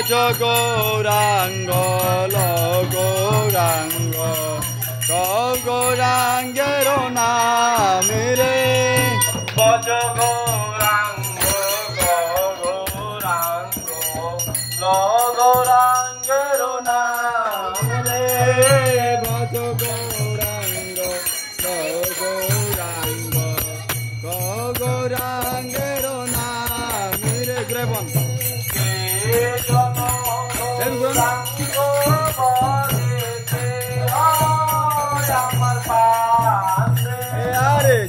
ভজ গৌরাঙ্গ গৌরাঙ্গ গৌরাঙ্গের নাম রে ভজ গৌরাঙ্গ গৌরাঙ্গ গৌরাঙ্গের নাম রে ভজ গৌরাঙ্গ গৌরাঙ্গ গৌরাঙ্গের নাম রে গ্রেবন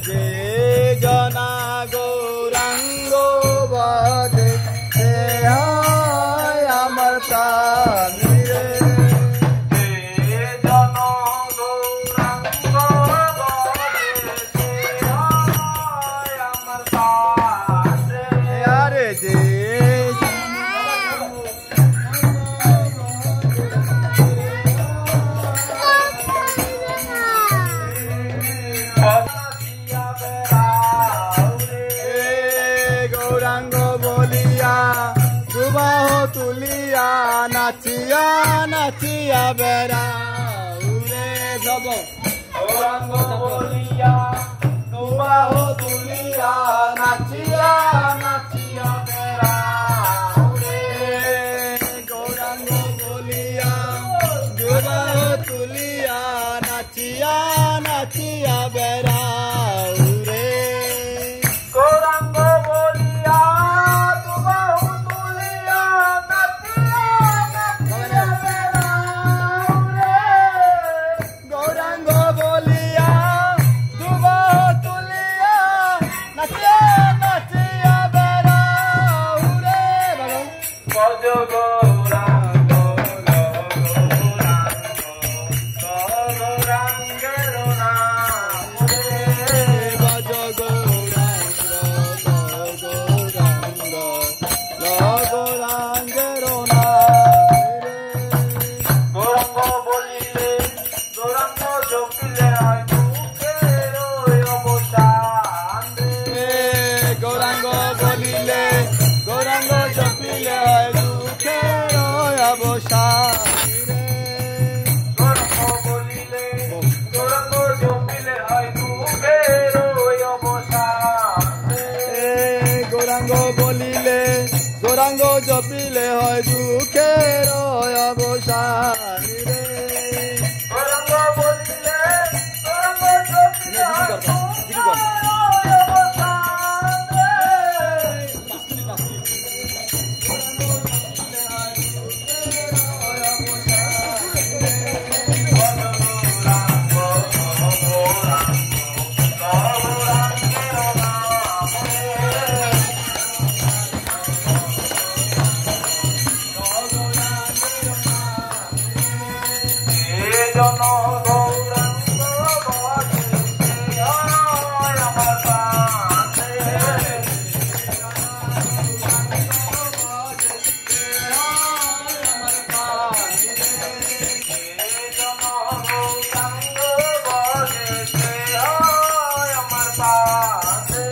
যে জনা গৌরাঙ্গ বদে সে হয় আমার প্রাণ রে জন গৌরাঙ্গ বদে সে হয় আমার প্রাণ রে আরে যে গৌরাঙ্গ বলিয়া দুবাহ তুলিয়া নাচিয়া নাচিয়া বেড়াউরে যাব গৌরাঙ্গ বলিয়া দুবাহ তুলিয়া নাচিয়া নাচিয়া বেড়াউরে গৌরাঙ্গ বলিয়া দুবাহ তুলিয়া নাচিয়া নাচিয়া বেড়াউরে গৌরাঙ্গ বলিয়া দুবাহু তুলিয়া নাচিয়া নাচিয়া বেড়াউরে গৌরাঙ্গ বলিয়া দুবাহু তুলিয়া নাচিয়া নাচিয়া বেড়াউরে ভজ গৌরাঙ্গ গৌরাঙ্গের নাম রে ভজ গৌরাঙ্গের নাম রে গৌরাঙ্গ বলিলে গৌরাঙ্গ জপিলে হয় দুঃখের অবসান রে গৌরাঙ্গ বলিলে গৌরাঙ্গ জপিলে হয় দুঃখের অবসান রে গৌরাঙ্গ বলিলে গৌরাঙ্গ জপিলে হয় দুঃখের অবসান রে গৌরাঙ্গ বলিলে গৌরাঙ্গ জপিলে হয় দুঃখের অবসান রে গৌরাঙ্গ বলিলে গৌরাঙ্গ জপিলে হয় দুঃখের অবসান রে জন গৌরাঙ্গ বদে সে হয় আমার প্রাণ রে জন গৌরাঙ্গ বদে সে হয় আমার প্রাণ রে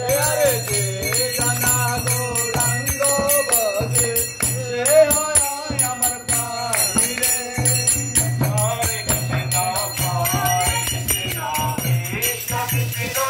জনা গৌরাঙ্গ বদে সে হয় আমার প্রাণ রে Krishna Krishna